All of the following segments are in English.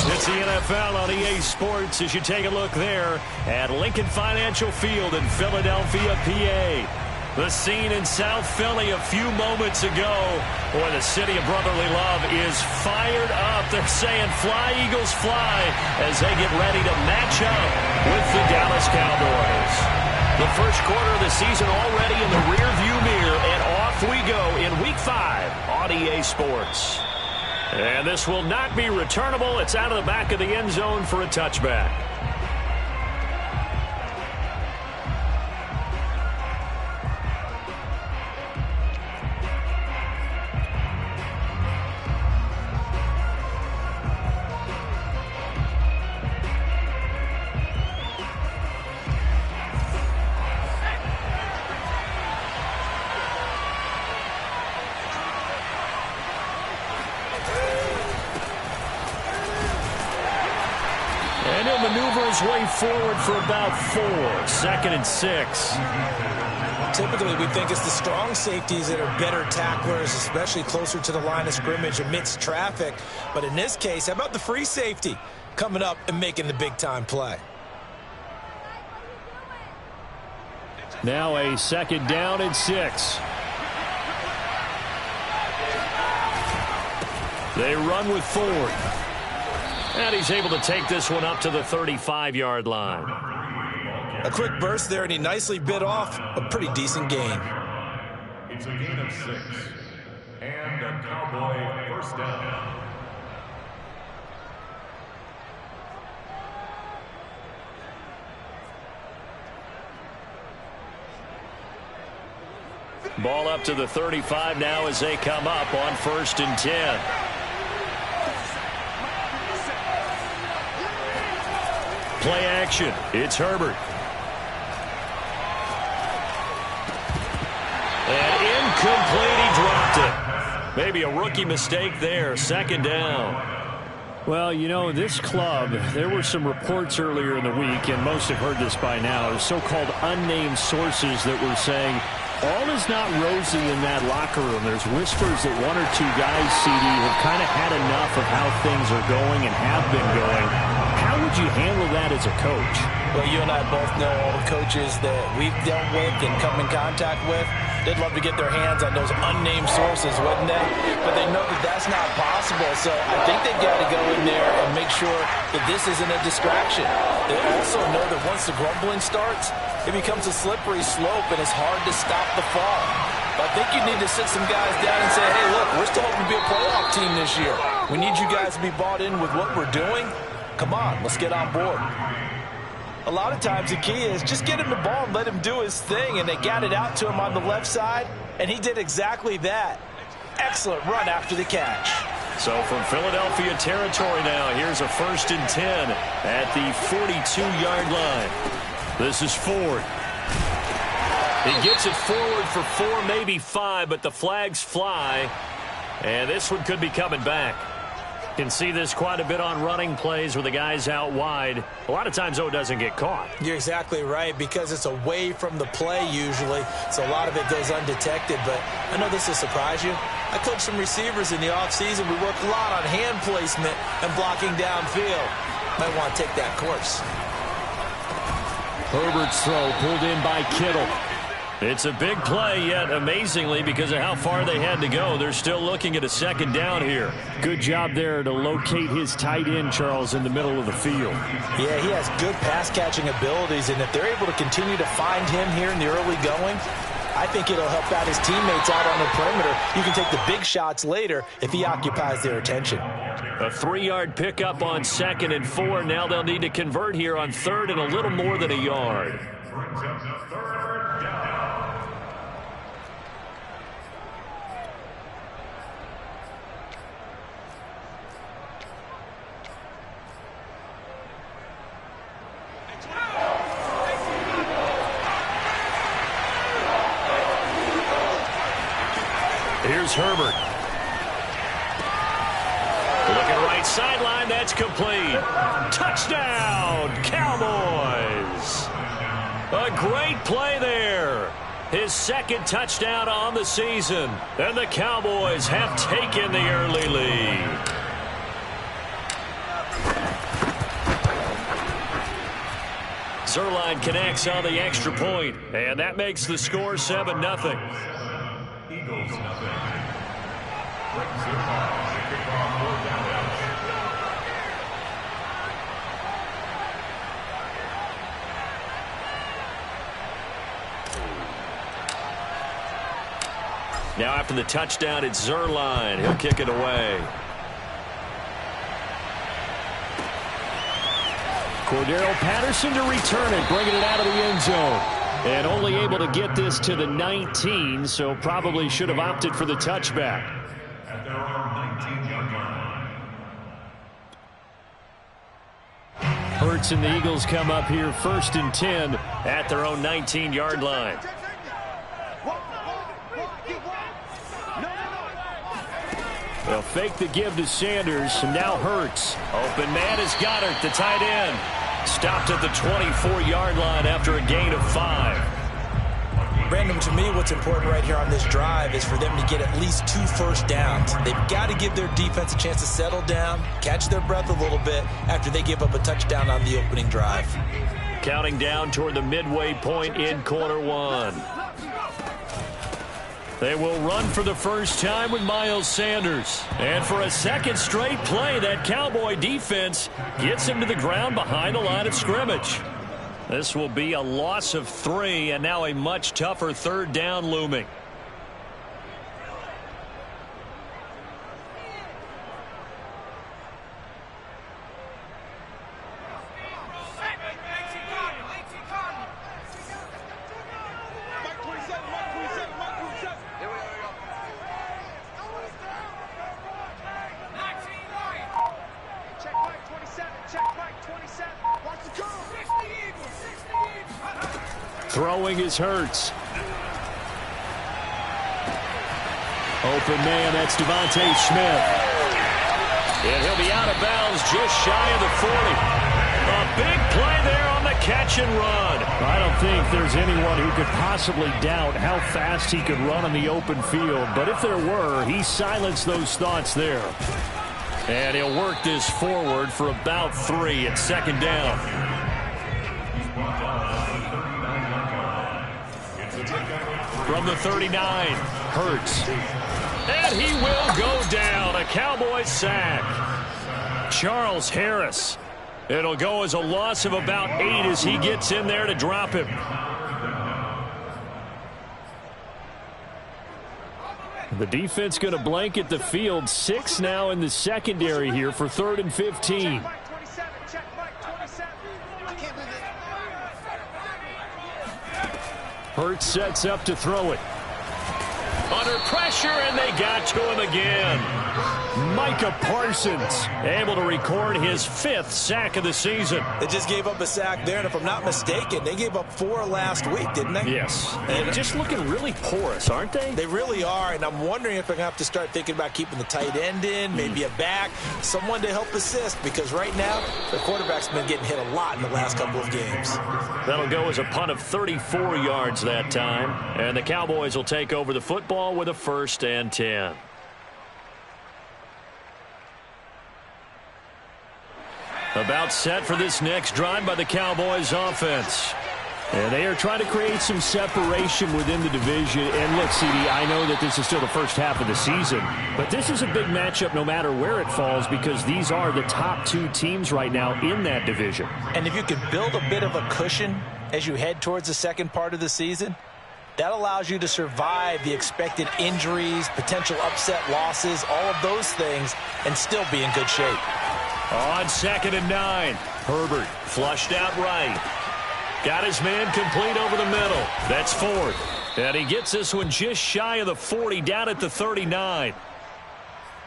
It's the NFL on EA Sports as you take a look there at Lincoln Financial Field in Philadelphia, PA. The scene in South Philly a few moments ago where the city of brotherly love is fired up. They're saying fly, Eagles, fly as they get ready to match up with the Dallas Cowboys. The first quarter of the season already in the rearview mirror, and off we go in Week 5 on EA Sports. And this will not be returnable. It's out of the back of the end zone for a touchback. Maneuvers way forward for about 4. 2nd and 6. Typically, we think it's the strong safeties that are better tacklers, especially closer to the line of scrimmage amidst traffic. But in this case, how about the free safety coming up and making the big-time play? Now a 2nd down and 6. They run with Ford. And he's able to take this one up to the 35-yard line. A quick burst there, and he nicely bit off a pretty decent gain. It's a gain of 6. And a Cowboy first down. Ball up to the 35 now as they come up on 1st and 10. Play action. It's Herbert. And incomplete. He dropped it. Maybe a rookie mistake there. 2nd down. Well, you know, this club, there were some reports earlier in the week, and most have heard this by now, the so-called unnamed sources that were saying all is not rosy in that locker room. There's whispers that 1 or 2 guys, CD, have kind of had enough of how things are going and have been going. How would you handle that as a coach? Well, you and I both know all the coaches that we've dealt with and come in contact with. They'd love to get their hands on those unnamed sources, wouldn't they? But they know that that's not possible. So I think they've got to go in there and make sure that this isn't a distraction. They also know that once the grumbling starts, it becomes a slippery slope and it's hard to stop the fall. But I think you need to sit some guys down and say, hey, look, we're still hoping to be a playoff team this year. We need you guys to be bought in with what we're doing. Come on, let's get on board. A lot of times the key is just get him the ball and let him do his thing, and they got it out to him on the left side, and he did exactly that. Excellent run after the catch. So from Philadelphia territory now, here's a 1st and 10 at the 42-yard line. This is Ford. He gets it forward for 4, maybe 5, but the flags fly, and this one could be coming back. Can see this quite a bit on running plays where the guy's out wide. A lot of times, though, it doesn't get caught. You're exactly right, because it's away from the play usually, so a lot of it goes undetected. But I know this will surprise you. I coached some receivers in the offseason. We worked a lot on hand placement and blocking downfield. Might want to take that course. Herbert's throw pulled in by Kittle. It's a big play, yet amazingly, because of how far they had to go, they're still looking at a 2nd down here. Good job there to locate his tight end, Charles, in the middle of the field. Yeah, he has good pass-catching abilities, and if they're able to continue to find him here in the early going, I think it'll help out his teammates out on the perimeter. You can take the big shots later if he occupies their attention. A 3-yard pickup on 2nd and 4. Now they'll need to convert here on 3rd and a little more than a yard. Here's Herbert. Looking right sideline, that's complete. Touchdown, Cowboys. A great play there. His 2nd touchdown on the season. And the Cowboys have taken the early lead. Zerline connects on the extra point, and that makes the score 7-0. Eagles nothing. Brett Zerline, the kickoff for Dallas. Now after the touchdown, it's Zerline. He'll kick it away. Cordero Patterson to return it, bringing it out of the end zone. And only able to get this to the 19, so probably should have opted for the touchback. At their own 19-yard line. Hurts and the Eagles come up here 1st and 10 at their own 19-yard line. They'll fake the give to Sanders, and now Hurts. Open man is Goddard, the tight end. Stopped at the 24-yard line after a gain of 5. Brandon, to me, what's important right here on this drive is for them to get at least 2 first downs. They've got to give their defense a chance to settle down, catch their breath a little bit after they give up a touchdown on the opening drive. Counting down toward the midway point in quarter 1. They will run for the first time with Miles Sanders. And for a second straight play, that Cowboy defense gets him to the ground behind the line of scrimmage. This will be a loss of 3, and now a much tougher 3rd down looming. Throwing is Hurts. Open man, that's Devontae Smith. And he'll be out of bounds just shy of the 40. A big play there on the catch and run. I don't think there's anyone who could possibly doubt how fast he could run on the open field. But if there were, he silenced those thoughts there. And he'll work this forward for about 3 at 2nd down. From the 39, Hurts. And he will go down. A Cowboy sack. Charles Harris. It'll go as a loss of about 8 as he gets in there to drop him. The defense going to blanket the field. 6 now in the secondary here for 3rd and 15. Hurts sets up to throw it. Under pressure, and they got to him again. Micah Parsons able to record his 5th sack of the season. They just gave up a sack there, and if I'm not mistaken, they gave up 4 last week, didn't they? Yes. And just looking really porous, aren't they? They really are, and I'm wondering if they're going to have to start thinking about keeping the tight end in, maybe a back, someone to help assist, because right now, the quarterback's been getting hit a lot in the last couple of games. That'll go as a punt of 34 yards that time, and the Cowboys will take over the football with a 1st and 10. About set for this next drive by the Cowboys offense. And they are trying to create some separation within the division. And look, CD, I know that this is still the first half of the season, but this is a big matchup no matter where it falls, because these are the top 2 teams right now in that division. And if you could build a bit of a cushion as you head towards the second part of the season, that allows you to survive the expected injuries, potential upset losses, all of those things, and still be in good shape. On 2nd and 9, Herbert flushed out right. Got his man complete over the middle. That's 4th. And he gets this one just shy of the 40, down at the 39.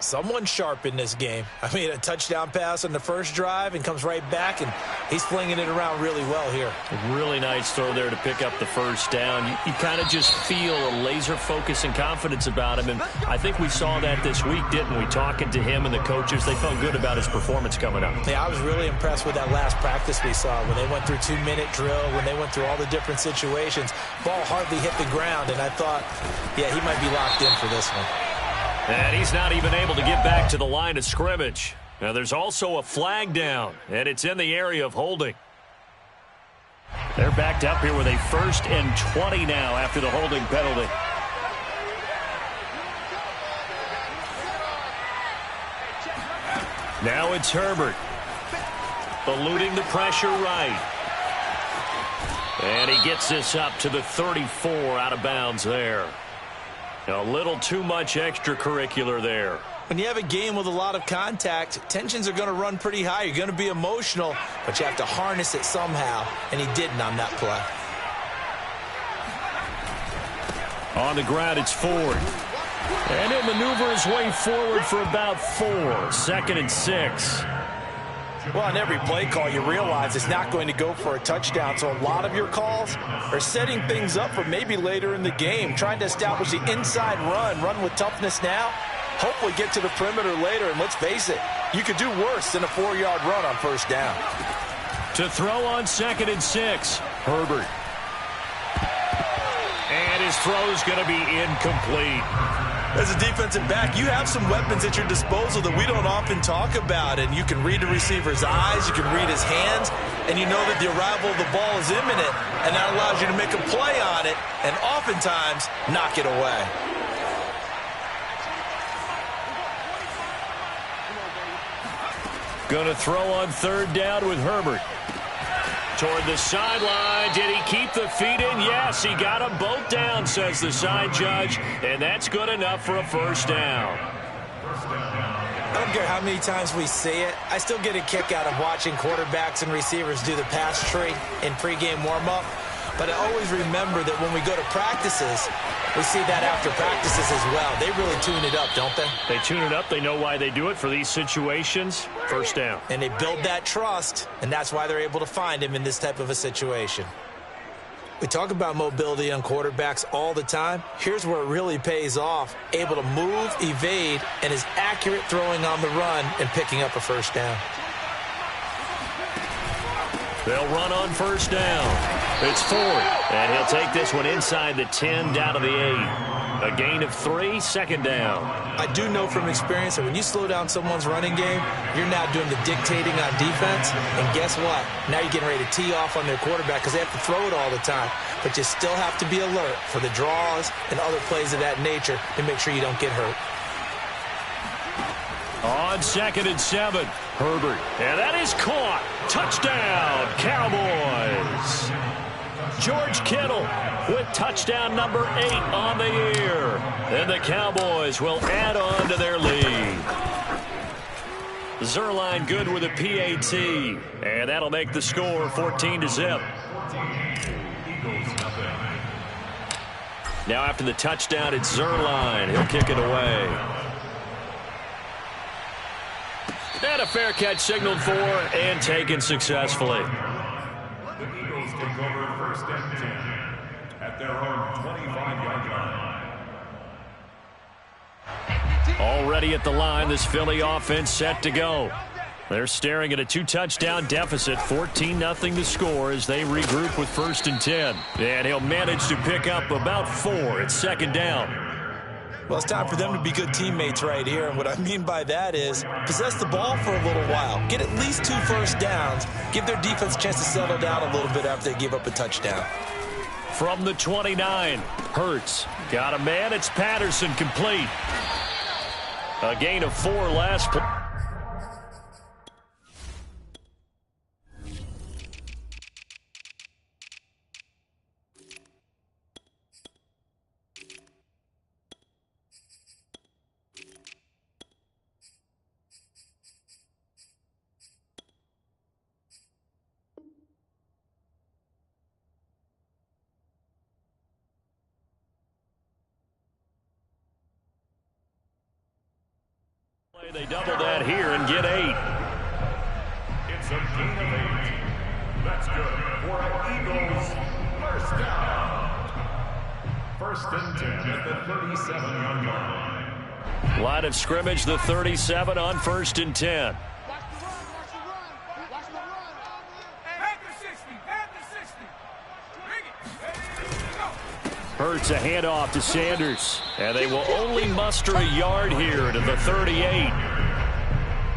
Someone sharp in this game. I mean, a touchdown pass on the first drive and comes right back, and he's flinging it around really well here. A really nice throw there to pick up the first down. You kind of just feel a laser focus and confidence about him, and I think we saw that this week, didn't we? Talking to him and the coaches, they felt good about his performance coming up. Yeah, I was really impressed with that last practice we saw when they went through 2-minute drill, when they went through all the different situations. Ball hardly hit the ground, and I thought, yeah, he might be locked in for this one. And he's not even able to get back to the line of scrimmage. Now there's also a flag down, and it's in the area of holding. They're backed up here with a 1st and 20 now after the holding penalty. Now it's Herbert. Eluding the pressure right. And he gets this up to the 34 out of bounds there. A little too much extracurricular there. When you have a game with a lot of contact, tensions are going to run pretty high. You're going to be emotional, but you have to harness it somehow, and he didn't on that play. On the ground, it's Ford. And he'll maneuver his way forward for about 4. 2nd and 6. Well, on every play call, you realize it's not going to go for a touchdown. So a lot of your calls are setting things up for maybe later in the game, trying to establish the inside run with toughness now, hopefully get to the perimeter later. And let's face it, you could do worse than a 4-yard run on 1st down. To throw on 2nd and 6, Herbert. And his throw is going to be incomplete. As a defensive back, you have some weapons at your disposal that we don't often talk about, and you can read the receiver's eyes, you can read his hands, and you know that the arrival of the ball is imminent, and that allows you to make a play on it and oftentimes knock it away. Going to throw on 3rd down with Herbert. Toward the sideline. Did he keep the feet in? Yes, he got them both down, says the side judge, and that's good enough for a 1st down. I don't care how many times we see it. I still get a kick out of watching quarterbacks and receivers do the pass tree in pregame warm-up. But I always remember that when we go to practices, we see that after practices as well. They really tune it up, don't they? They tune it up. They know why they do it for these situations. 1st down. And they build that trust, and that's why they're able to find him in this type of a situation. We talk about mobility on quarterbacks all the time. Here's where it really pays off. Able to move, evade, and is accurate throwing on the run and picking up a 1st down. They'll run on 1st down. It's Ford, and he'll take this one inside the 10 down to the 8. A gain of 3, 2nd down. I do know from experience that when you slow down someone's running game, you're now doing the dictating on defense. And guess what? Now you're getting ready to tee off on their quarterback because they have to throw it all the time. But you still have to be alert for the draws and other plays of that nature to make sure you don't get hurt. On 2nd and 7, Herbert. And that is caught. Touchdown, Cowboys. George Kittle with touchdown number 8 on the year. And the Cowboys will add on to their lead. Zerline good with a PAT. And that'll make the score 14-0. Now after the touchdown, it's Zerline. He'll kick it away. And a fair catch signaled for and taken successfully. The Eagles take over 1st and 10 at their own 25-yard line. Already at the line, this Philly offense set to go. They're staring at a 2-touchdown deficit, 14-0 to score as they regroup with 1st and 10. And he'll manage to pick up about 4 at 2nd down. Well, it's time for them to be good teammates right here. And what I mean by that is possess the ball for a little while. Get at least 2 1st downs. Give their defense a chance to settle down a little bit after they give up a touchdown. From the 29, Hurts. Got a man. It's Patterson complete. A gain of 4 last play. They double that here and get 8. It's a gain of 8. That's good for an Eagles 1st down. 1st and 10 at the 37-yard line. Line of scrimmage, the 37 on 1st and 10. Hurts a handoff to Sanders. And they will only muster a yard here to the 38.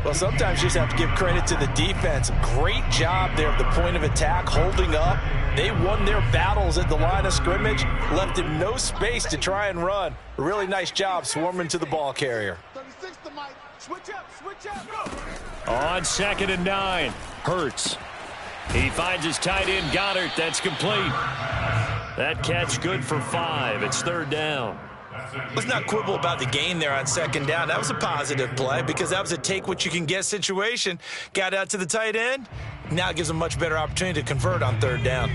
Well, sometimes you just have to give credit to the defense. Great job there at the point of attack, holding up. They won their battles at the line of scrimmage, left him no space to try and run. A really nice job swarming to the ball carrier. 36 to Mike. Switch up, go. On 2nd and 9, Hurts. He finds his tight end, Goddard. That's complete. That catch good for 5. It's 3rd down. Let's not quibble about the gain there on 2nd down. That was a positive play because that was a take-what-you-can-get situation. Got out to the tight end. Now it gives him a much better opportunity to convert on 3rd down.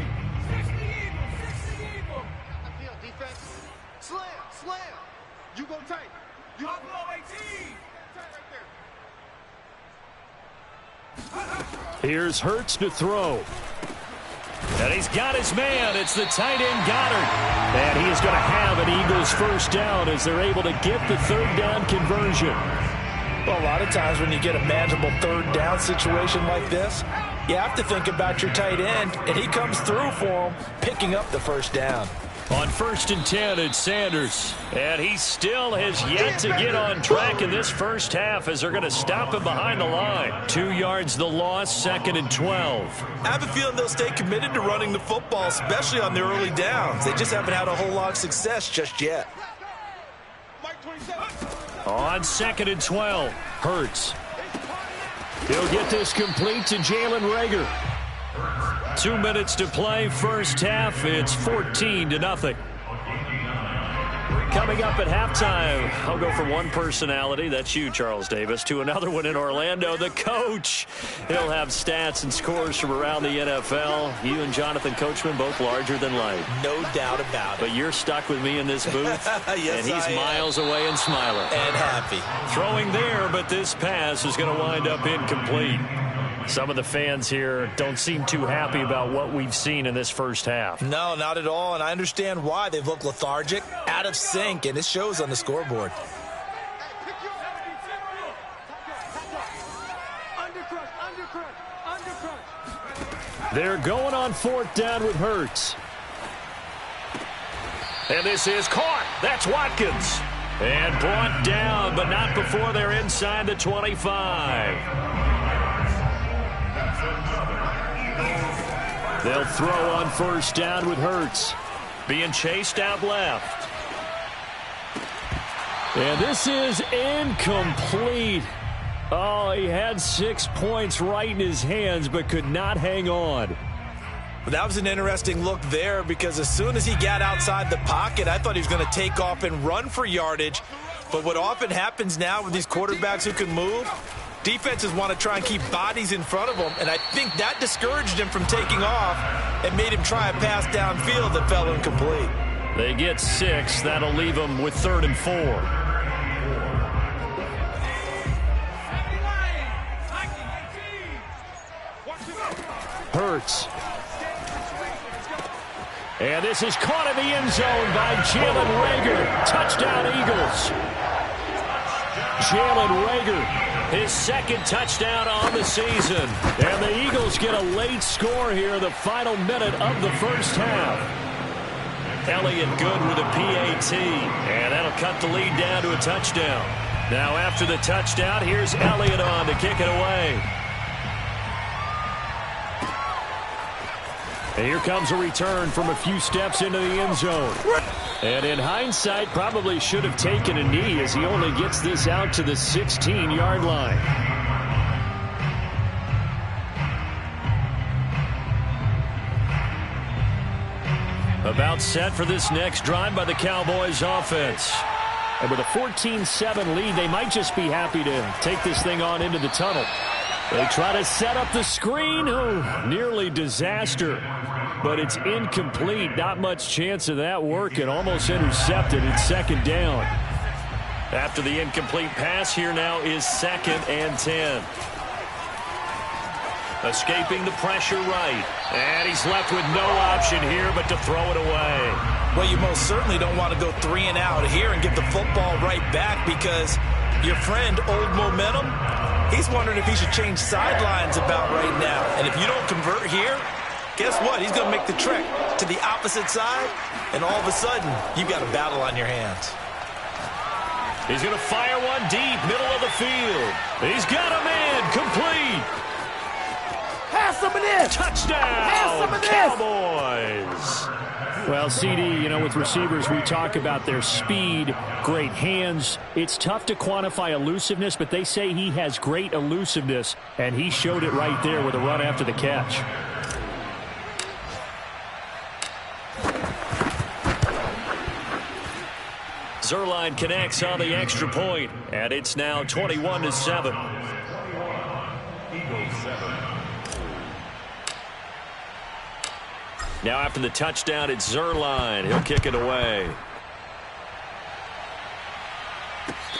Slam. You go tight. You go 18. Here's Hurts to throw. And he's got his man. It's the tight end, Goddard. And he is going to have an Eagles first down as they're able to get the 3rd down conversion. Well, a lot of times when you get a manageable 3rd down situation like this, you have to think about your tight end, and he comes through for him, picking up the 1st down. On 1st and 10, it's Sanders. And he still has yet to get on track in this first half as they're going to stop him behind the line. 2 yards the loss, 2nd and 12. I have a feeling they'll stay committed to running the football, especially on their early downs. They just haven't had a whole lot of success just yet. On 2nd and 12, Hurts. He'll get this complete to Jalen Reagor. 2 minutes to play, first half. It's 14-0. Coming up at halftime, I'll go from one personality, that's you, Charles Davis, to another one in Orlando, the coach. He'll have stats and scores from around the NFL. You and Jonathan Coachman, both larger than life. No doubt about it. But you're stuck with me in this booth, yes, and he's miles away and smiling. And happy. Throwing there, but this pass is going to wind up incomplete. Some of the fans here don't seem too happy about what we've seen in this first half. No, not at all, and I understand why. They've looked lethargic, out of sync, and it shows on the scoreboard. They're going on 4th down with Hurts. And this is caught. That's Watkins. And brought down, but not before they're inside the 25. They'll throw on 1st down with Hurts. Being chased out left. And this is incomplete. Oh, he had 6 points right in his hands, but could not hang on. Well, that was an interesting look there because as soon as he got outside the pocket, I thought he was going to take off and run for yardage. But what often happens now with these quarterbacks who can move, defenses want to try and keep bodies in front of them, and I think that discouraged him from taking off and made him try a pass downfield that fell incomplete. They get 6. That'll leave them with 3rd and 4. Hurts. And this is caught in the end zone by Jalen Reagor. Touchdown, Eagles. Jalen Reagor, his 2nd touchdown on the season. And the Eagles get a late score here in the final minute of the first half. Elliott good with a PAT. And that'll cut the lead down to a touchdown. Now after the touchdown, here's Elliott on to kick it away. And here comes a return from a few steps into the end zone. And in hindsight, probably should have taken a knee as he only gets this out to the 16-yard line. About set for this next drive by the Cowboys offense. And with a 14-7 lead, they might just be happy to take this thing on into the tunnel. They try to set up the screen. Oh, nearly disaster. But it's incomplete. Not much chance of that working. Almost intercepted. It's 2nd down. After the incomplete pass, here now is 2nd and 10. Escaping the pressure right. And he's left with no option here but to throw it away. Well, you most certainly don't want to go 3 and out here and get the football right back because your friend, Old Momentum, he's wondering if he should change sidelines about right now. And if you don't convert here, guess what? He's going to make the trek to the opposite side, and all of a sudden, you've got a battle on your hands. He's going to fire one deep, middle of the field. He's got him in, complete. Have some of this. Touchdown, Have some of this. Cowboys. Well, CD, you know, with receivers, we talk about their speed, great hands. It's tough to quantify elusiveness, but they say he has great elusiveness, and he showed it right there with a run after the catch. Zuerlein connects on the extra point, and it's now 21-7. Eagles 7. Now after the touchdown, it's Zuerlein. He'll kick it away.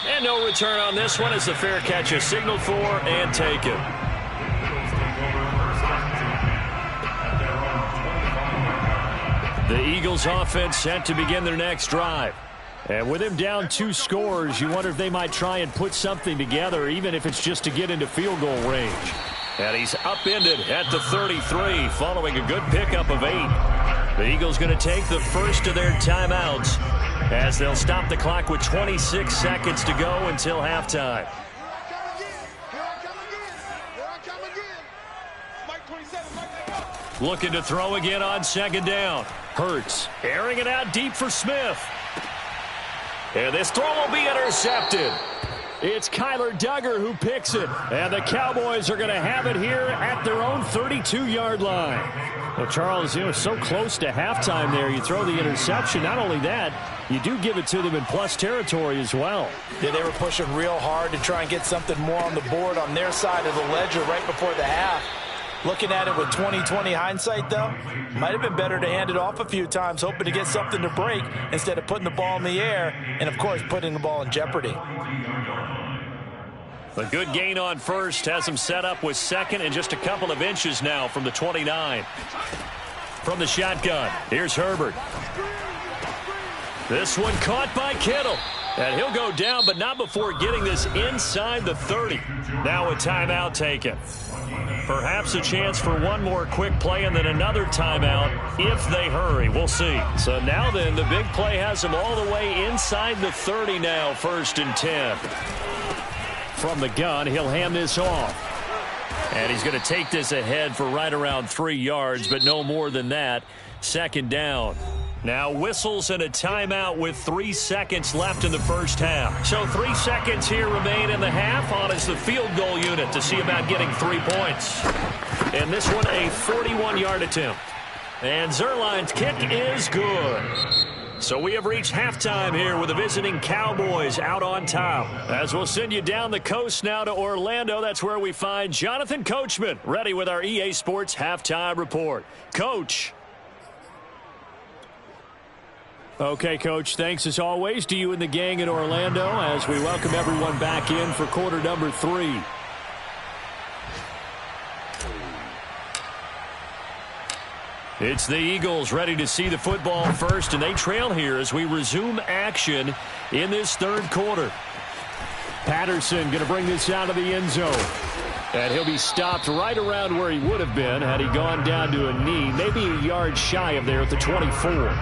And no return on this one as the fair catch is signaled for and taken. The Eagles offense set to begin their next drive. And with him down 2 scores, you wonder if they might try and put something together, even if it's just to get into field goal range. And he's upended at the 33 following a good pickup of 8. The Eagles going to take the first of their timeouts as they'll stop the clock with 26 seconds to go until halftime. Looking to throw again on second down. Hurts airing it out deep for Smith. And this throw will be intercepted. It's Kyler Duggar who picks it. And the Cowboys are going to have it here at their own 32-yard line. Well, Charles, you know, so close to halftime there. You throw the interception. Not only that, you do give it to them in plus territory as well. Yeah, they were pushing real hard to try and get something more on the board on their side of the ledger right before the half. Looking at it with 20/20 hindsight, though, might have been better to hand it off a few times, hoping to get something to break instead of putting the ball in the air and, of course, putting the ball in jeopardy. A good gain on first has him set up with second and just a couple of inches now from the 29. From the shotgun, here's Herbert. This one caught by Kittle. And he'll go down, but not before getting this inside the 30. Now a timeout taken. Perhaps a chance for one more quick play and then another timeout if they hurry. We'll see. So now then, the big play has them all the way inside the 30 now, 1st and 10. From the gun, he'll hand this off. And he's going to take this ahead for right around 3 yards, but no more than that. 2nd down. Now whistles and a timeout with 3 seconds left in the first half. So 3 seconds here remain in the half. On is the field goal unit to see about getting 3 points. And this one a 41-yard attempt. And Zuerlein's kick is good. So we have reached halftime here with the visiting Cowboys out on top. As we'll send you down the coast now to Orlando. That's where we find Jonathan Coachman ready with our EA Sports halftime report. Coach. Okay, Coach, thanks as always to you and the gang in Orlando as we welcome everyone back in for quarter number 3. It's the Eagles ready to see the football first, and they trail here as we resume action in this 3rd quarter. Patterson going to bring this out of the end zone. And he'll be stopped right around where he would have been had he gone down to a knee, maybe a yard shy of there at the 24.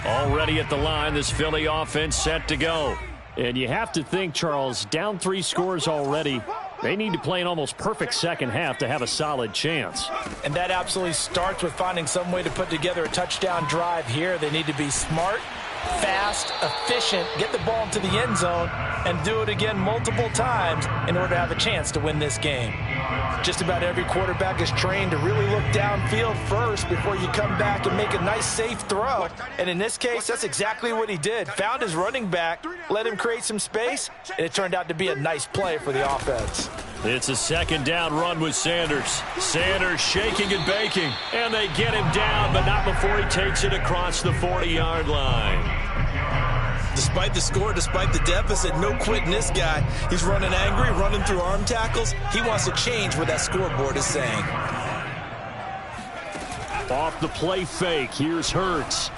Already at the line, this Philly offense set to go. And you have to think, Charles, down 3 scores already. They need to play an almost perfect second half to have a solid chance. And that absolutely starts with finding some way to put together a touchdown drive here. They need to be smart, fast, efficient, get the ball into the end zone, and do it again multiple times in order to have a chance to win this game. Just about every quarterback is trained to really look downfield first before you come back and make a nice, safe throw. And in this case, that's exactly what he did. Found his running back, let him create some space, and it turned out to be a nice play for the offense. It's a 2nd down run with Sanders. Sanders shaking and baking. And they get him down, but not before he takes it across the 40-yard line. Despite the score, despite the deficit, no quitting this guy. He's running angry, running through arm tackles. He wants to change what that scoreboard is saying. Off the play fake, here's Hurts.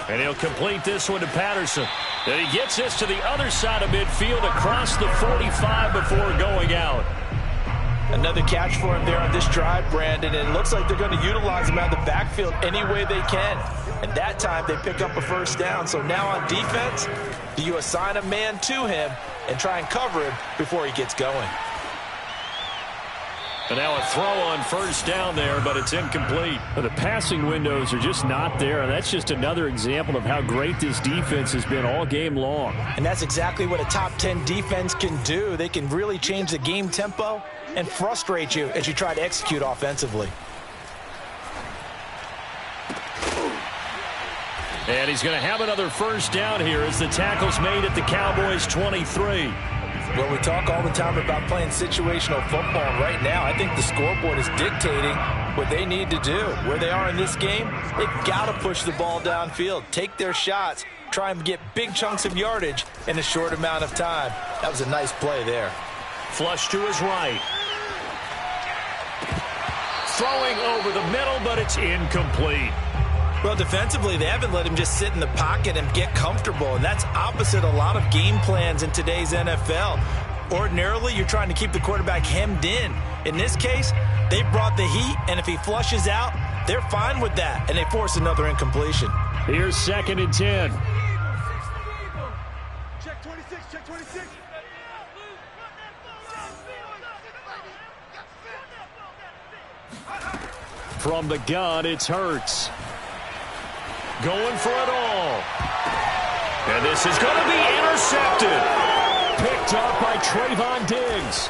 And he'll complete this one to Patterson. And he gets this to the other side of midfield across the 45 before going out. Another catch for him there on this drive, Brandon, and it looks like they're going to utilize him out of the backfield any way they can. And that time they pick up a first down. So now on defense, do you assign a man to him and try and cover him before he gets going? And now a throw on first down there, but it's incomplete. The passing windows are just not there, and that's just another example of how great this defense has been all game long. And that's exactly what a top 10 defense can do. They can really change the game tempo and frustrate you as you try to execute offensively. And he's going to have another first down here as the tackle's made at the Cowboys' 23. Well, we talk all the time about playing situational football, and right now I think the scoreboard is dictating what they need to do. Where they are in this game, they've got to push the ball downfield, take their shots, try and get big chunks of yardage in a short amount of time. That was a nice play there. Flush to his right. Throwing over the middle, but it's incomplete. Well, defensively, they haven't let him just sit in the pocket and get comfortable, and that's opposite a lot of game plans in today's NFL. Ordinarily, you're trying to keep the quarterback hemmed in. In this case, they brought the heat, and if he flushes out, they're fine with that, and they force another incompletion. Here's 2nd and 10. Check 26, check 26. From the gun, it's Hurts. Going for it all. And this is going to be intercepted. Picked up by Trayvon Diggs.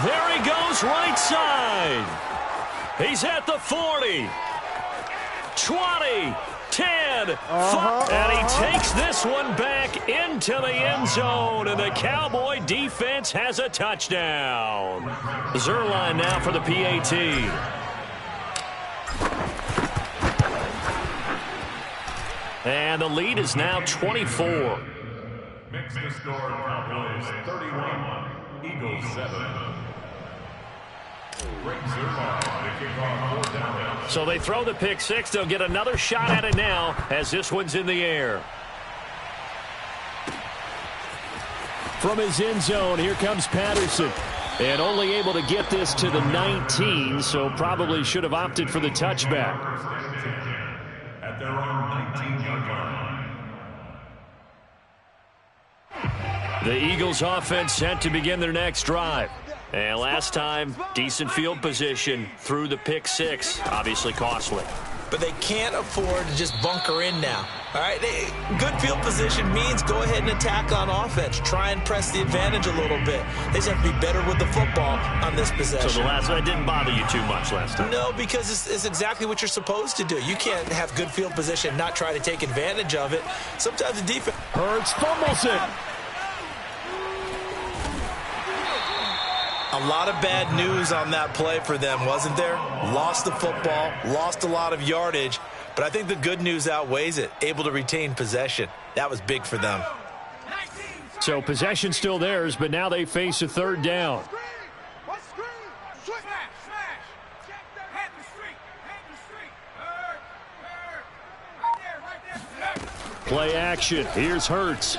There he goes, right side. He's at the 40. 20. 10. 5. And he takes this one back into the end zone. And the Cowboy defense has a touchdown. Zerline now for the PAT. And the lead is now 24. Mix the score, Cowboys 31, Eagles 7. Great Zerline to kick off 4th down. So they throw the pick six. They'll get another shot at it now as this one's in the air. From his end zone, here comes Patterson. And only able to get this to the 19, so probably should have opted for the touchback. At their own 19-yard line. The Eagles offense set to begin their next drive. And last time, decent field position through the pick six. Obviously costly. But they can't afford to just bunker in now. All right, good field position means go ahead and attack on offense. Try and press the advantage a little bit. They just have to be better with the football on this possession. So the last one didn't bother you too much last time? No, because it's exactly what you're supposed to do. You can't have good field position and not try to take advantage of it. Sometimes the defense... Hurts fumbles it. A lot of bad news on that play for them, wasn't there? Lost the football, lost a lot of yardage, but I think the good news outweighs it. Able to retain possession. That was big for them. So possession still theirs, but now they face a 3rd down. Play action. Here's Hurts.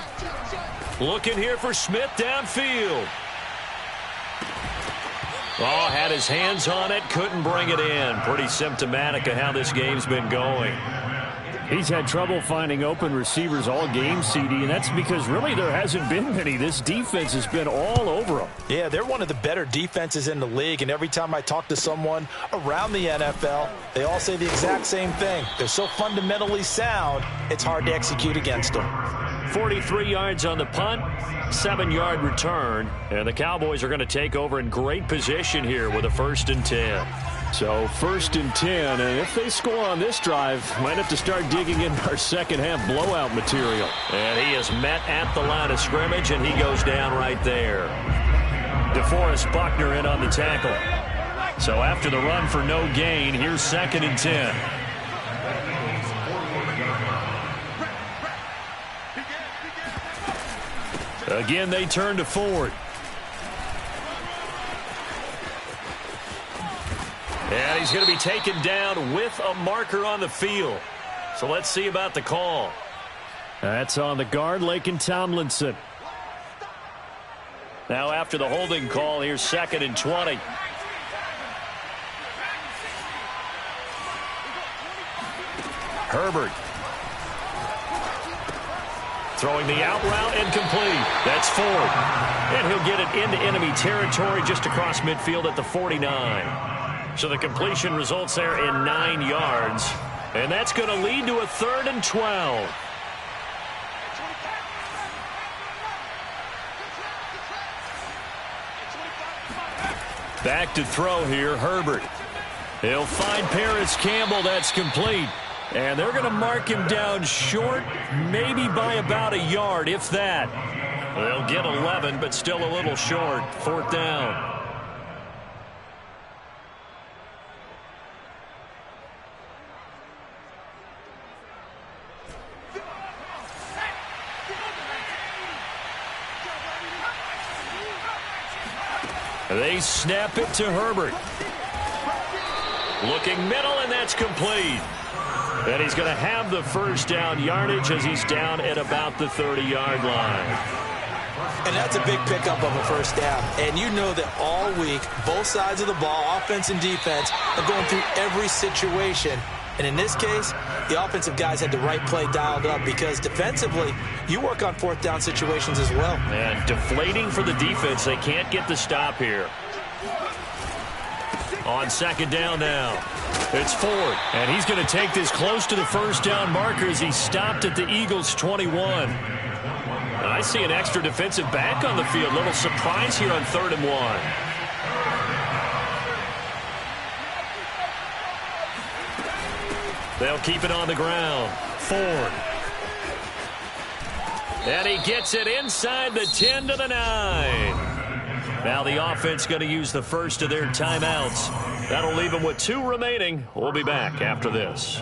Looking here for Smith downfield. Oh, had his hands on it, couldn't bring it in. Pretty symptomatic of how this game's been going. He's had trouble finding open receivers all game, CD, and that's because really there hasn't been many. This defense has been all over them. Yeah, they're one of the better defenses in the league, and every time I talk to someone around the NFL, they all say the exact same thing. They're so fundamentally sound, it's hard to execute against them. 43 yards on the punt, 7-yard return, and the Cowboys are going to take over in great position here with a 1st and 10. So 1st and 10, and if they score on this drive, might have to start digging in our second half blowout material. And he is met at the line of scrimmage, and he goes down right there. DeForest Buckner in on the tackle. So after the run for no gain, here's 2nd and 10. Again, they turn to Ford. And he's going to be taken down with a marker on the field. So let's see about the call. That's on the guard, Laken Tomlinson. Now after the holding call, here's 2nd and 20. Herbert. Throwing the out route incomplete. That's Ford. And he'll get it into enemy territory just across midfield at the 49. So the completion results there in 9 yards. And that's going to lead to a 3rd and 12. Back to throw here, Herbert. He'll find Paris Campbell. That's complete. And they're going to mark him down short, maybe by about a yard, if that. They'll get 11, but still a little short. 4th down. They snap it to Herbert. Looking middle, and that's complete. And he's going to have the first down yardage as he's down at about the 30-yard line. And that's a big pickup of a first down. And you know that all week, both sides of the ball, offense and defense, are going through every situation. And in this case, the offensive guys had the right play dialed up because defensively, you work on 4th down situations as well. And deflating for the defense. They can't get the stop here. On 2nd down now, it's Ford. And he's going to take this close to the first down marker as he stopped at the Eagles' 21. And I see an extra defensive back on the field. Little surprise here on 3rd and 1. They'll keep it on the ground. Ford. And he gets it inside the 10 to the 9. Now the offense going to use the first of their timeouts. That'll leave them with 2 remaining. We'll be back after this.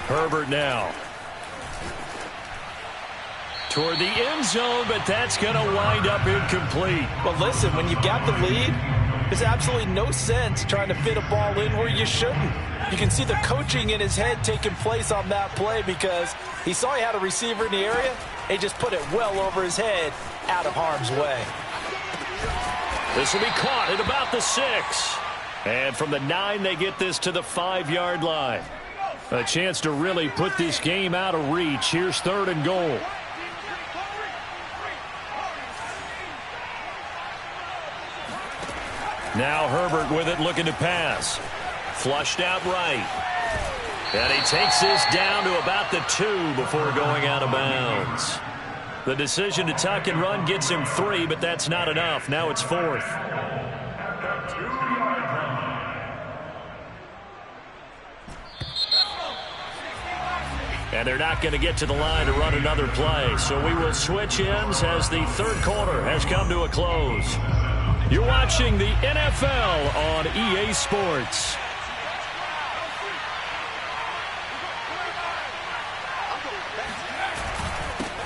Herbert now. Toward the end zone, but that's going to wind up incomplete. Well, listen, when you've got the lead, there's absolutely no sense trying to fit a ball in where you shouldn't. You can see the coaching in his head taking place on that play because he saw he had a receiver in the area. He just put it well over his head out of harm's way. This will be caught at about the 6. And from the 9, they get this to the 5-yard line. A chance to really put this game out of reach. Here's 3rd and goal. Now Herbert with it, looking to pass. Flushed out right. And he takes this down to about the 2 before going out of bounds. The decision to tuck and run gets him 3, but that's not enough. Now it's 4th. And they're not going to get to the line to run another play. So we will switch ends as the 3rd quarter has come to a close. You're watching the NFL on EA Sports.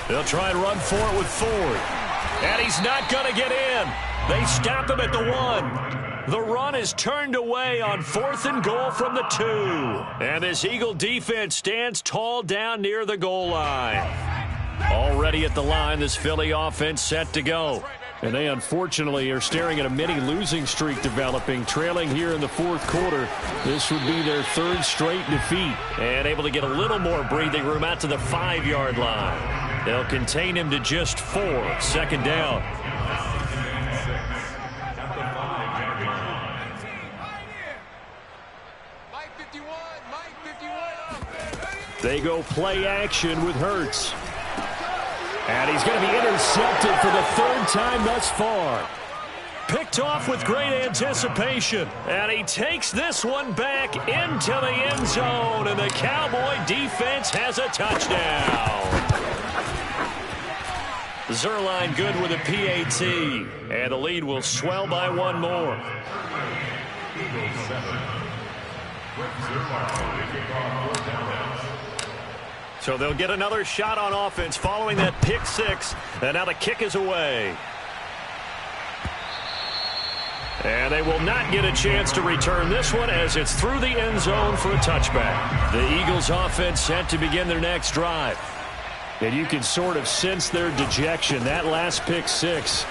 They'll try and run for it with Ford. And he's not going to get in. They stop him at the 1. The run is turned away on 4th and goal from the 2. And this Eagle defense stands tall down near the goal line. Already at the line, this Philly offense set to go. And they unfortunately are staring at a mini losing streak developing, trailing here in the 4th quarter. This would be their 3rd straight defeat. And able to get a little more breathing room out to the 5-yard line. They'll contain him to just 4. 2nd down. They go play action with Hurts. And he's going to be intercepted for the 3rd time thus far. Picked off with great anticipation. And he takes this one back into the end zone. And the Cowboy defense has a touchdown. Zerline good with a PAT. And the lead will swell by 1 more. So they'll get another shot on offense following that pick 6. And now the kick is away. And they will not get a chance to return this one as it's through the end zone for a touchback. The Eagles offense set to begin their next drive. And you can sort of sense their dejection. That last pick six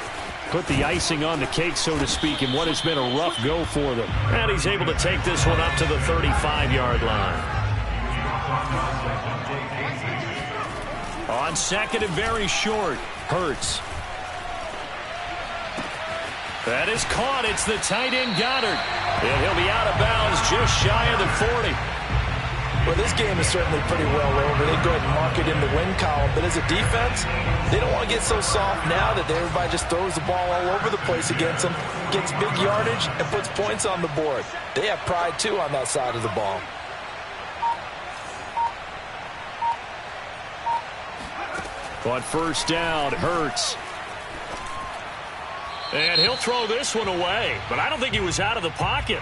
put the icing on the cake, so to speak, in what has been a rough go for them. And he's able to take this one up to the 35-yard line. On second and very short, Hurts. That is caught. It's the tight end Goddard. And he'll be out of bounds just shy of the 40. Well, this game is certainly pretty well over. They go ahead and mark it in the win column. But as a defense, they don't want to get so soft now that everybody just throws the ball all over the place against them, gets big yardage, and puts points on the board. They have pride, too, on that side of the ball. On first down, Hurts. And he'll throw this one away. But I don't think he was out of the pocket.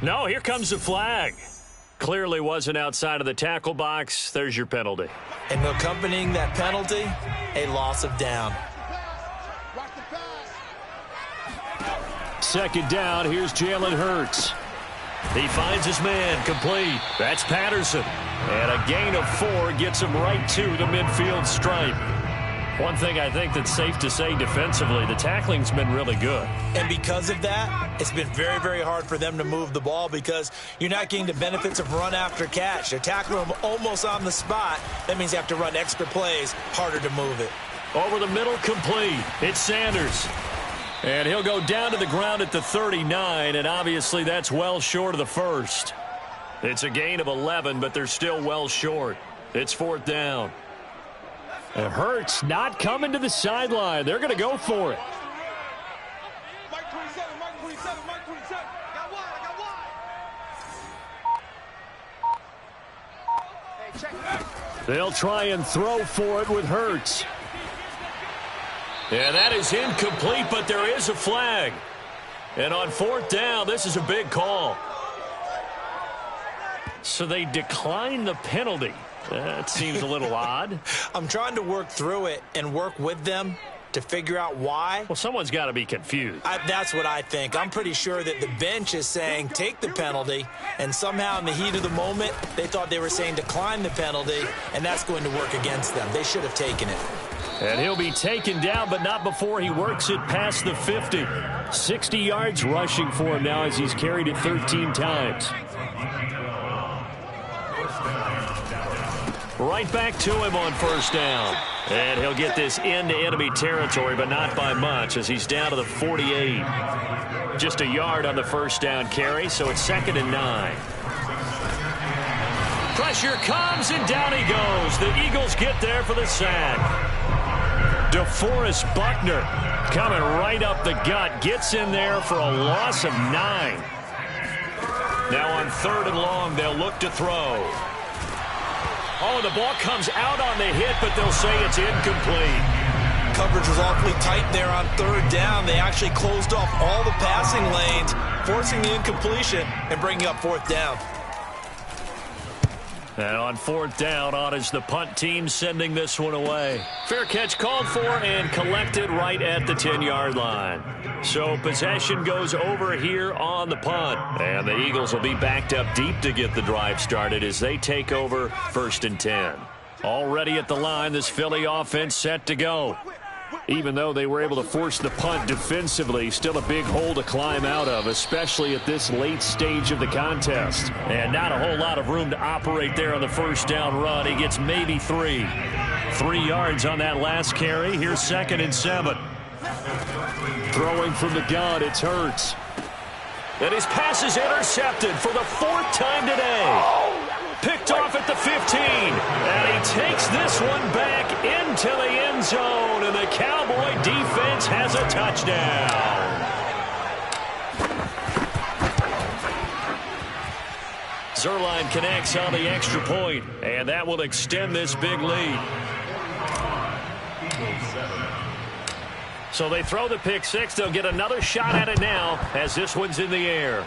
No, here comes the flag. Clearly wasn't outside of the tackle box. There's your penalty. And accompanying that penalty, a loss of down. Second down, here's Jalen Hurts. He finds his man, complete. That's Patterson. And a gain of 4 gets him right to the midfield stripe. One thing I think that's safe to say defensively, the tackling's been really good. And because of that, it's been very, very hard for them to move the ball because you're not getting the benefits of run after catch. They're tackling them almost on the spot. That means you have to run extra plays, harder to move it. Over the middle, complete. It's Sanders. And he'll go down to the ground at the 39, and obviously that's well short of the first. It's a gain of 11, but they're still well short. It's fourth down. And Hurts not coming to the sideline. They're going to go for it. Mike 27, Mike 27, Mike 27. Got one, I got one. Hey, check that. They'll try and throw for it with Hurts. Yeah, that is incomplete, but there is a flag. And on fourth down, this is a big call. So they decline the penalty. That seems a little odd. I'm trying to work through it and work with them to figure out why. Well, someone's got to be confused. That's what I think. I'm pretty sure that the bench is saying take the penalty, and somehow in the heat of the moment, they thought they were saying decline the penalty, and that's going to work against them. They should have taken it. And he'll be taken down, but not before he works it past the 50. 60 yards rushing for him now as he's carried it 13 times. Right back to him on first down. And he'll get this into enemy territory, but not by much as he's down to the 48. Just a yard on the first down carry, so it's 2nd and 9. Pressure comes, and down he goes. The Eagles get there for the sack. DeForest Buckner coming right up the gut. Gets in there for a loss of 9. Now on 3rd and long, they'll look to throw. Oh, the ball comes out on the hit, but they'll say it's incomplete. Coverage was awfully tight there on 3rd down. They actually closed off all the passing lanes, forcing the incompletion and bringing up 4th down. And on 4th down, on is the punt team sending this one away. Fair catch called for and collected right at the 10-yard line. So possession goes over here on the punt. And the Eagles will be backed up deep to get the drive started as they take over 1st and 10. Already at the line, this Philly offense set to go. Even though they were able to force the punt defensively, still a big hole to climb out of, especially at this late stage of the contest. And not a whole lot of room to operate there on the first down run. He gets maybe 3. 3 yards on that last carry. Here's 2nd and 7. Throwing from the gun, it's Hurts. And his pass is intercepted for the 4th time today. Picked off at the 15. And he takes this one back into the end zone. And the Cowboy defense has a touchdown. Zuerlein connects on the extra point. And that will extend this big lead. So they throw the pick six. They'll get another shot at it now as this one's in the air.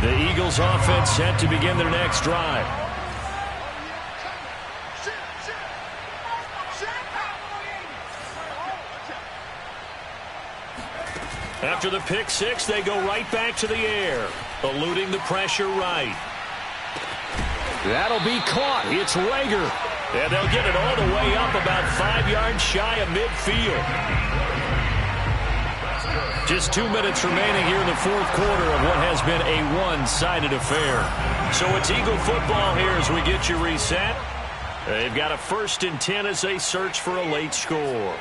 The Eagles offense set to begin their next drive. After the pick six, they go right back to the air, eluding the pressure right. That'll be caught. It's Rager. And they'll get it all the way up about 5 yards shy of midfield. Just 2 minutes remaining here in the fourth quarter of what has been a one-sided affair. So it's Eagle football here as we get you reset. They've got a 1st and 10 as they search for a late score.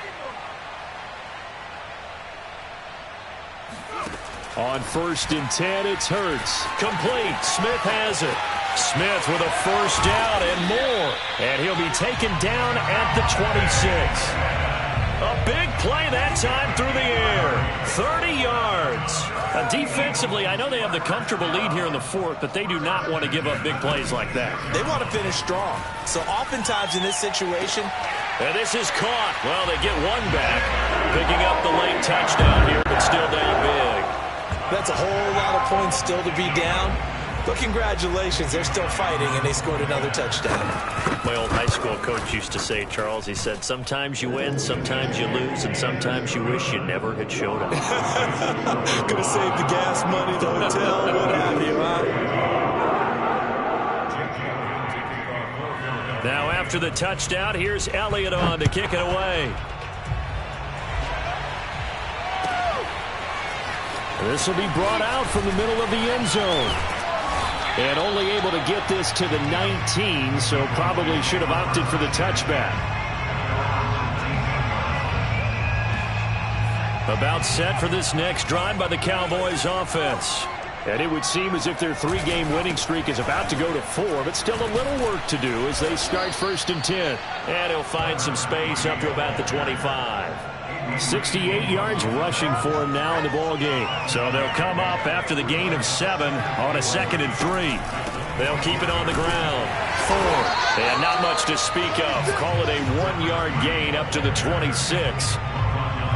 On 1st and 10, it's Hurts. Complete. Smith has it. Smith with a 1st down and more. And he'll be taken down at the 26. A big play that time through the air. 30 yards. Defensively, I know they have the comfortable lead here in the fourth, but they do not want to give up big plays like that. They want to finish strong. So oftentimes in this situation, and this is caught. Well, they get one back. Picking up the late touchdown here, but still down big. That's a whole lot of points still to be down. But congratulations, they're still fighting, and they scored another touchdown. My old high school coach used to say, Charles, he said, sometimes you win, sometimes you lose, and sometimes you wish you never had showed up. Could have saved the gas money, the hotel, what have you, huh? Now after the touchdown, here's Elliott on to kick it away. This will be brought out from the middle of the end zone. And only able to get this to the 19, so probably should have opted for the touchback. About set for this next drive by the Cowboys offense. And it would seem as if their 3-game winning streak is about to go to 4, but still a little work to do as they start 1st and 10. And he'll find some space up to about the 25. 68 yards rushing for him now in the ball game. So they'll come up after the gain of 7 on a 2nd and 3. They'll keep it on the ground. 4. And not much to speak of. Call it a 1-yard gain up to the 26.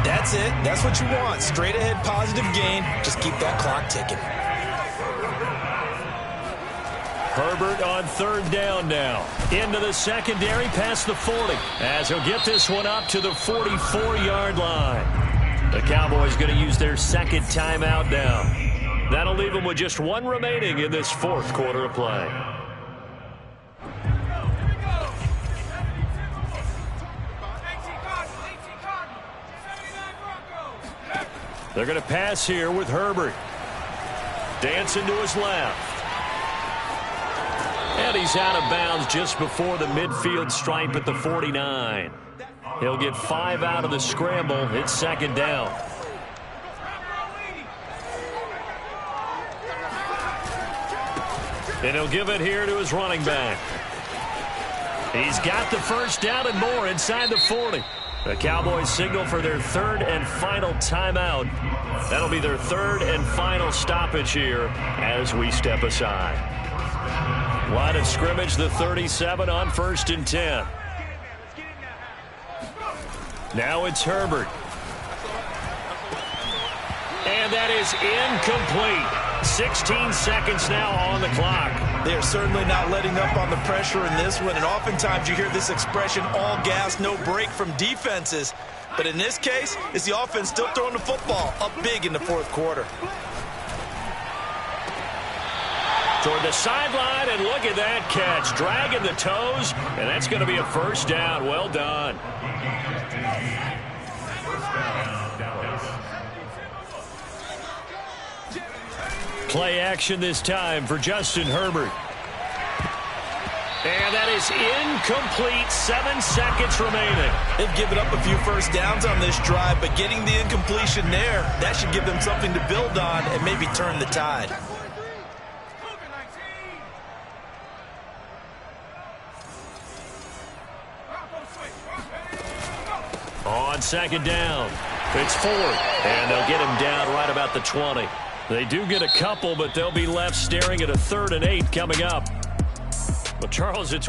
That's it. That's what you want. Straight ahead positive gain. Just keep that clock ticking. Herbert on 3rd down now. Into the secondary past the 40. As he'll get this one up to the 44-yard line. The Cowboys going to use their 2nd timeout now. That'll leave them with just 1 remaining in this 4th quarter of play. They're going to pass here with Herbert. Dancing to his left. And he's out of bounds just before the midfield stripe at the 49. He'll get 5 out of the scramble. It's 2nd down. And he'll give it here to his running back. He's got the 1st down and more inside the 40. The Cowboys signal for their 3rd and final timeout. That'll be their 3rd and final stoppage here as we step aside. Line of scrimmage, the 37 on 1st and 10. Now it's Herbert. And that is incomplete. 16 seconds now on the clock. They are certainly not letting up on the pressure in this one, and oftentimes you hear this expression, all gas, no break from defenses. But in this case, it's the offense still throwing the football up big in the 4th quarter. Toward the sideline, and look at that catch. Dragging the toes, and that's going to be a 1st down. Well done. Play action this time for Justin Herbert. And that is incomplete. 7 seconds remaining. They've given up a few 1st downs on this drive, but getting the incompletion there, that should give them something to build on and maybe turn the tide. On 2nd down, it's 4th, and they'll get him down right about the 20. They do get a couple, but they'll be left staring at a 3rd and 8 coming up. Well, Charles, it's